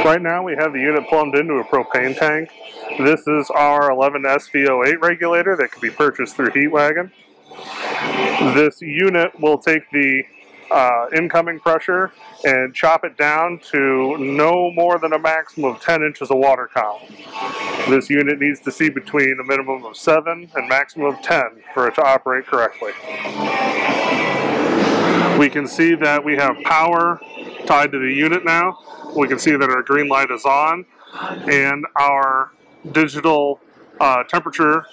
Right now we have the unit plumbed into a propane tank. This is our 11S V08 regulator that can be purchased through Wagon. This unit will take the incoming pressure and chop it down to no more than a maximum of 10 inches of water column. This unit needs to see between a minimum of 7 and maximum of 10 for it to operate correctly. We can see that we have power tied to the unit now. We can see that our green light is on, and our digital temperature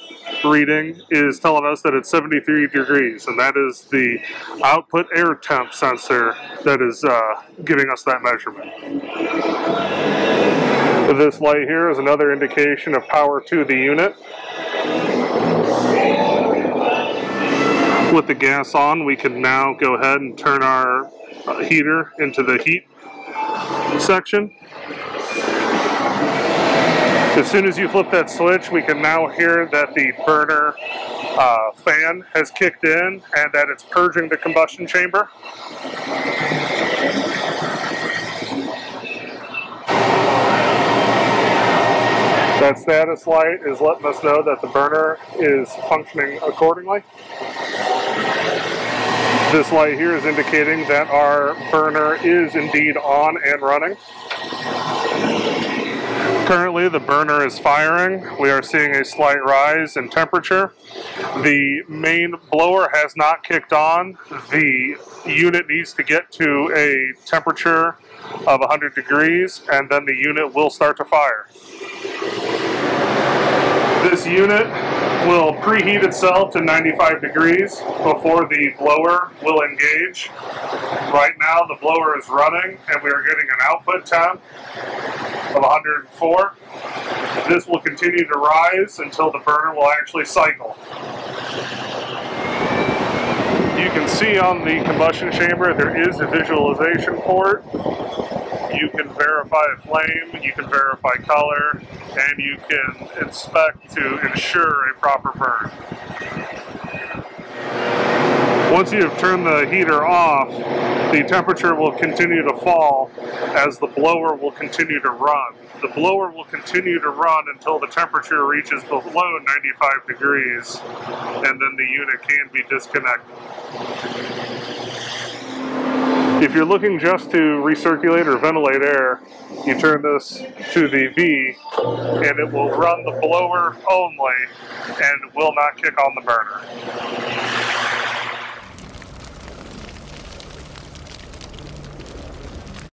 reading is telling us that it's 73 degrees, and that is the output air temp sensor that is giving us that measurement. This light here is another indication of power to the unit. With the gas on, we can now go ahead and turn our heater into the heat section. As soon as you flip that switch, we can now hear that the burner fan has kicked in and that it's purging the combustion chamber. That status light is letting us know that the burner is functioning accordingly. This light here is indicating that our burner is indeed on and running. Currently, the burner is firing. We are seeing a slight rise in temperature. The main blower has not kicked on. The unit needs to get to a temperature of 100 degrees, and then the unit will start to fire. This unit will preheat itself to 95 degrees before the blower will engage. Right now the blower is running and we are getting an output temp of 104. This will continue to rise until the burner will actually cycle. You can see on the combustion chamber there is a visualization port. You can verify a flame, you can verify color, and you can inspect to ensure a proper burn. Once you have turned the heater off, the temperature will continue to fall as the blower will continue to run. The blower will continue to run until the temperature reaches below 95 degrees, and then the unit can be disconnected. If you're looking just to recirculate or ventilate air, you turn this to the V and it will run the blower only and will not kick on the burner.